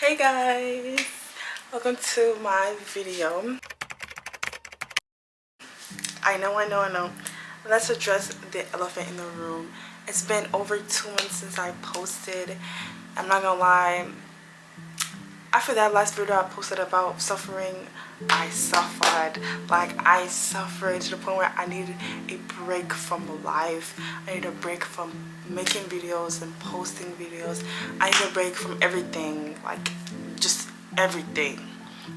Hey guys, welcome to my video. I know. Let's address the elephant in the room. It's been over 2 months since I posted. I'm not gonna lie, after that last video I posted about suffering, I suffered. Like, I suffered to the point where I needed a break from life. I need a break from making videos and posting videos. I need a break from everything, like just everything.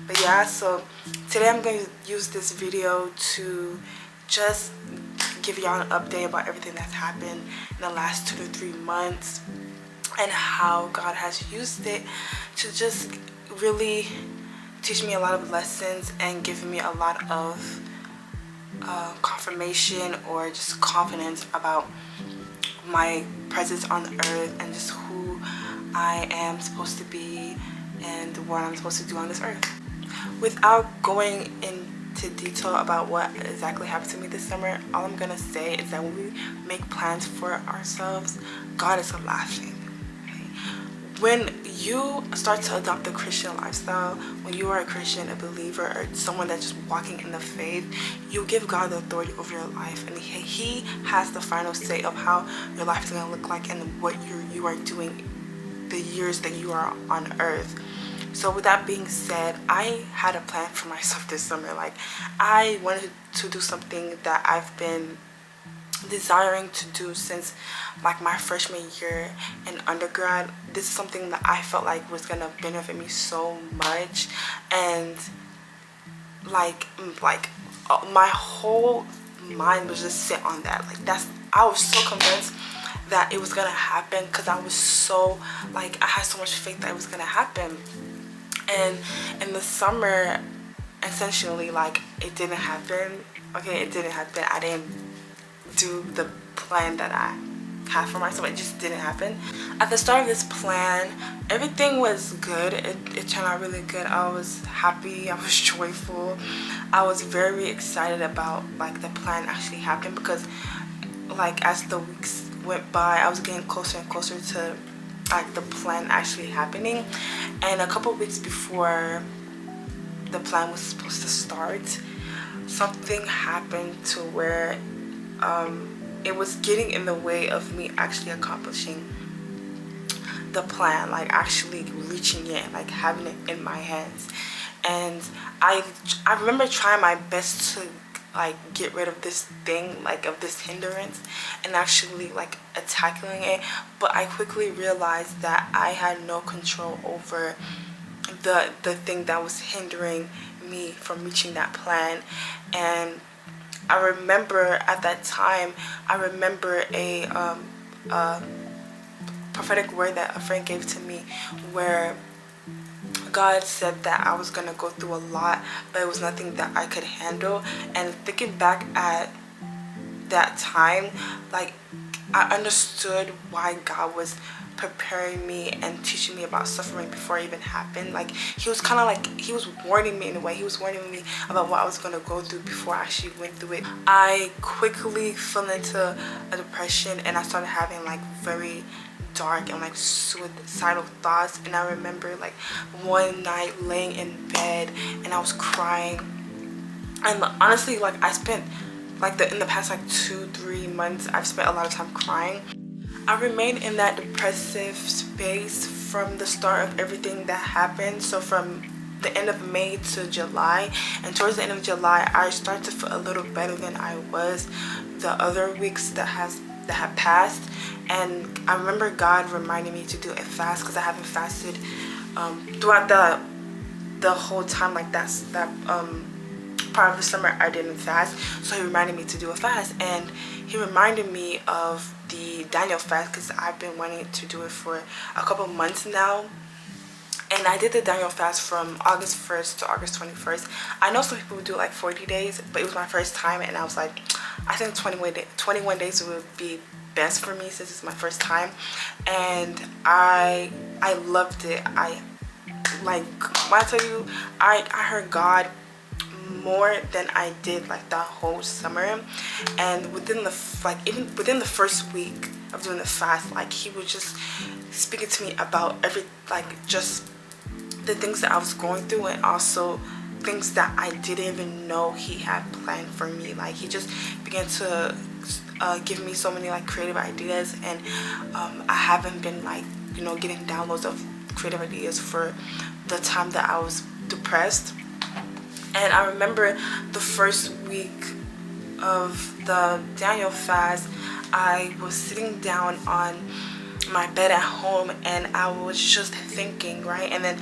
But yeah, so today I'm going to use this video to just give y'all an update about everything that's happened in the last 2 to 3 months and how God has used it to just really teach me a lot of lessons and give me a lot of confirmation or just confidence about my presence on earth and just who I am supposed to be and what I'm supposed to do on this earth. Without going into detail about what exactly happened to me this summer, all I'm gonna say is that when we make plans for ourselves, God is laughing. When you start to adopt the Christian lifestyle, when you are a Christian, a believer, or someone that's just walking in the faith, you give God the authority over your life, and he has the final say of how your life is going to look like and what you are doing the years that you are on earth. So with that being said, I had a plan for myself this summer. Like, I wanted to do something that I've been desiring to do since like my freshman year in undergrad. This is something that I felt like was gonna benefit me so much, and like my whole mind was just set on that. I was so convinced that it was gonna happen because I was so like, I had so much faith that it was gonna happen. And in the summer, essentially, like, it didn't happen. Okay, it didn't happen. I didn't do the plan that I had for myself. It just didn't happen. At the start of this plan, everything was good. It turned out really good. I was happy. I was joyful. I was very excited about like the plan actually happening, because like as the weeks went by, I was getting closer and closer to like the plan actually happening. And a couple weeks before the plan was supposed to start, something happened to where it was getting in the way of me actually accomplishing the plan, like actually reaching it, like having it in my hands. And I remember trying my best to like get rid of this thing, like of this hindrance, and actually like tackling it. But I quickly realized that I had no control over the thing that was hindering me from reaching that plan. And I remember at that time, I remember a prophetic word that a friend gave to me, where God said that I was gonna go through a lot, but it was nothing that I could handle. And thinking back at that time, like, I understood why God was preparing me and teaching me about suffering before it even happened. Like, he was kind of like, he was warning me in a way. He was warning me about what I was going to go through before I actually went through it. I quickly fell into a depression, and I started having like very dark and like suicidal thoughts. And I remember like one night laying in bed and I was crying. And honestly, like, I spent like in the past like 2-3 months, I've spent a lot of time crying. I remained in that depressive space from the start of everything that happened. So from the end of May to July, and towards the end of July, I started to feel a little better than I was the other weeks that had passed. And I remember God reminding me to do a fast, because I haven't fasted throughout the whole time. Like, that part of the summer I didn't fast. So he reminded me to do a fast, and he reminded me of the Daniel fast, because I've been wanting to do it for a couple months now. And I did the Daniel fast from August 1st to August 21st. I know some people would do like 40 days, but it was my first time, and I was like, I think 21 days would be best for me since it's my first time. And I loved it. Like, when I tell you, I heard God more than I did like that whole summer. And within even within the first week of doing the fast, like, he was just speaking to me about just the things that I was going through, and also things that I didn't even know he had planned for me. Like, he just began to give me so many like creative ideas, and I haven't been like, you know, getting downloads of creative ideas for the time that I was depressed. And I remember the first week of the Daniel fast, I was sitting down on my bed at home, and I was just thinking, right? And then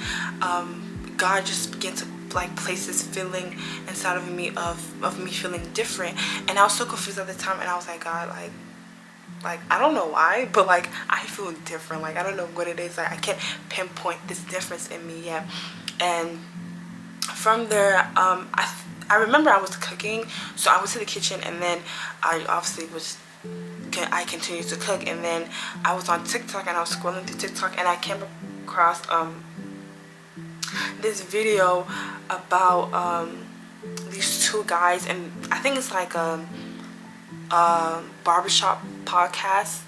God just began to like place this feeling inside of me of me feeling different. And I was so confused at the time, and I was like, God, like I don't know why, but like I feel different. Like I don't know what it is. Like I can't pinpoint this difference in me yet. And from there, I remember I was cooking, so I went to the kitchen, and then I obviously I continued to cook, and then I was on TikTok, and I was scrolling through TikTok, and I came across this video about these two guys, and I think it's like a barbershop podcast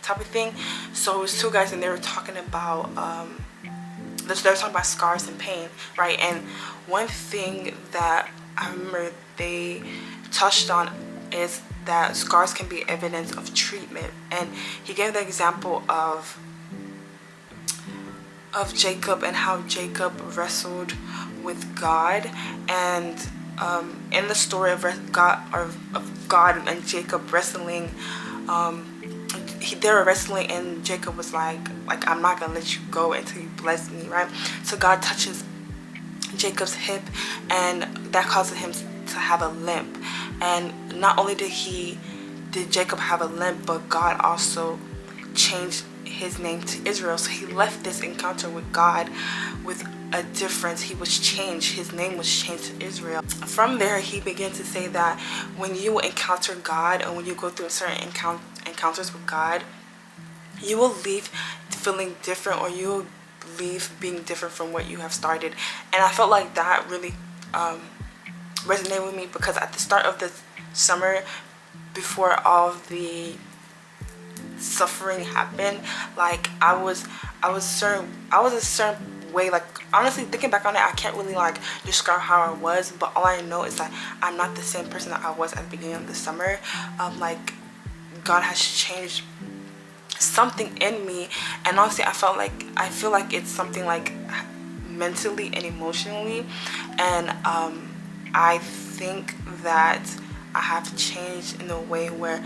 type of thing. So it was two guys, and they were talking about they were talking about scars and pain, right? And one thing that I remember they touched on is that scars can be evidence of treatment. And he gave the example of Jacob, and how Jacob wrestled with God. And in the story of God and Jacob wrestling, they were wrestling, and Jacob was like I'm not gonna let you go until you bless me, right? So God touches Jacob's hip, and that causes him to have a limp. And not only did Jacob have a limp, but God also changed his name to Israel. So he left this encounter with God with a difference. He was changed. His name was changed to Israel. From there, he began to say that when you encounter God, and when you go through certain encounters with God, you will leave feeling different, or you will leave being different from what you have started. And I felt like that really resonated with me, because at the start of the summer, before all of the suffering happened, like I was a certain way. Like honestly, thinking back on it, I can't really like describe how I was, but all I know is that I'm not the same person that I was at the beginning of the summer. Like God has changed something in me, and honestly I feel like it's something like mentally and emotionally. And I think that I have changed in a way where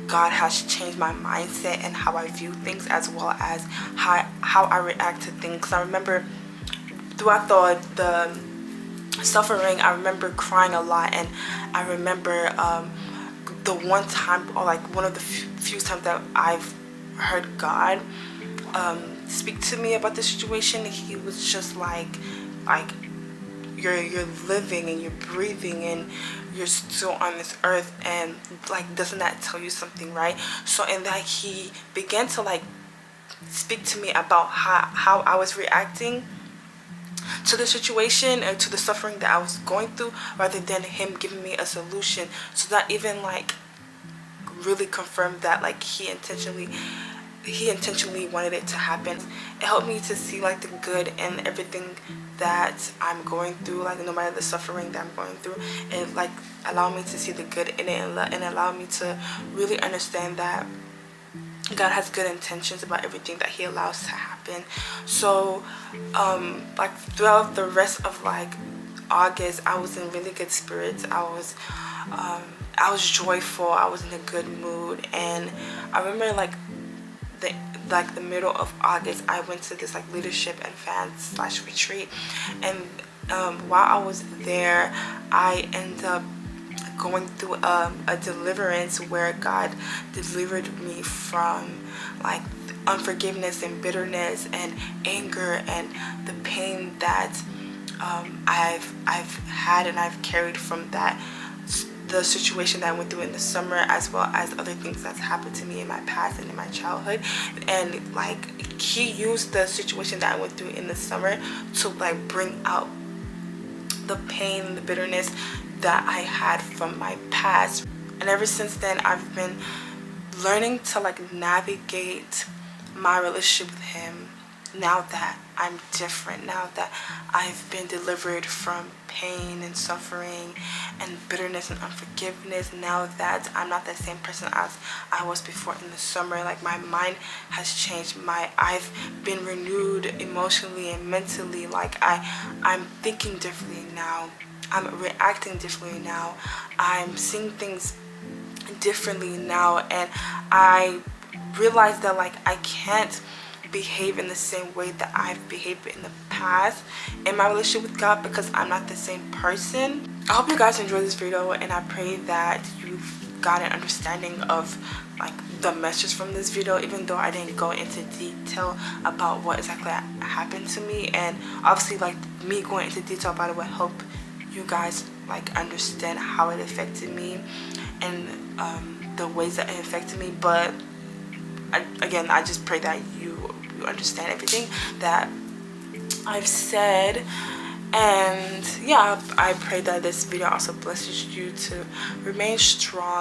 God has changed my mindset and how I view things, as well as how I react to things. I remember throughout the suffering, I remember crying a lot, and I remember the one time, or like one of the few times that I've heard God speak to me about the situation. He was just like you're living and you're breathing and you're still on this earth, and like doesn't that tell you something, right? So in that, he began to like speak to me about how I was reacting to the situation and to the suffering that I was going through, rather than him giving me a solution. So that even like really confirmed that like he intentionally wanted it to happen. It helped me to see like the good in everything that I'm going through, like no matter the suffering that I'm going through. It like allowed me to see the good in it, and allowed me to really understand that God has good intentions about everything that he allows to happen. So like throughout the rest of like August, I was in really good spirits. I was joyful. I was in a good mood. And I remember like the middle of August, I went to this like leadership advance / retreat, and while I was there, I ended up going through a deliverance where God delivered me from like unforgiveness and bitterness and anger and the pain that I've had and I've carried from that, the situation that I went through in the summer, as well as other things that's happened to me in my past and in my childhood. And like he used the situation that I went through in the summer to like bring out the pain and the bitterness that I had from my past. And ever since then, I've been learning to like navigate my relationship with him, now that I'm different, now that I've been delivered from pain and suffering and bitterness and unforgiveness, now that I'm not the same person as I was before in the summer. Like, my mind has changed. I've been renewed emotionally and mentally. Like, I'm thinking differently now. I'm reacting differently now. I'm seeing things differently now, and I realize that, like, I can't behave in the same way that I've behaved in the past in my relationship with God, because I'm not the same person. I hope you guys enjoyed this video, and I pray that you've got an understanding of, like, the message from this video, even though I didn't go into detail about what exactly happened to me. And obviously, like, me going into detail about it would help you guys, like, understand how it affected me and the ways that it affected me. But again, I just pray that you understand everything that I've said. And yeah, I pray that this video also blesses you to remain strong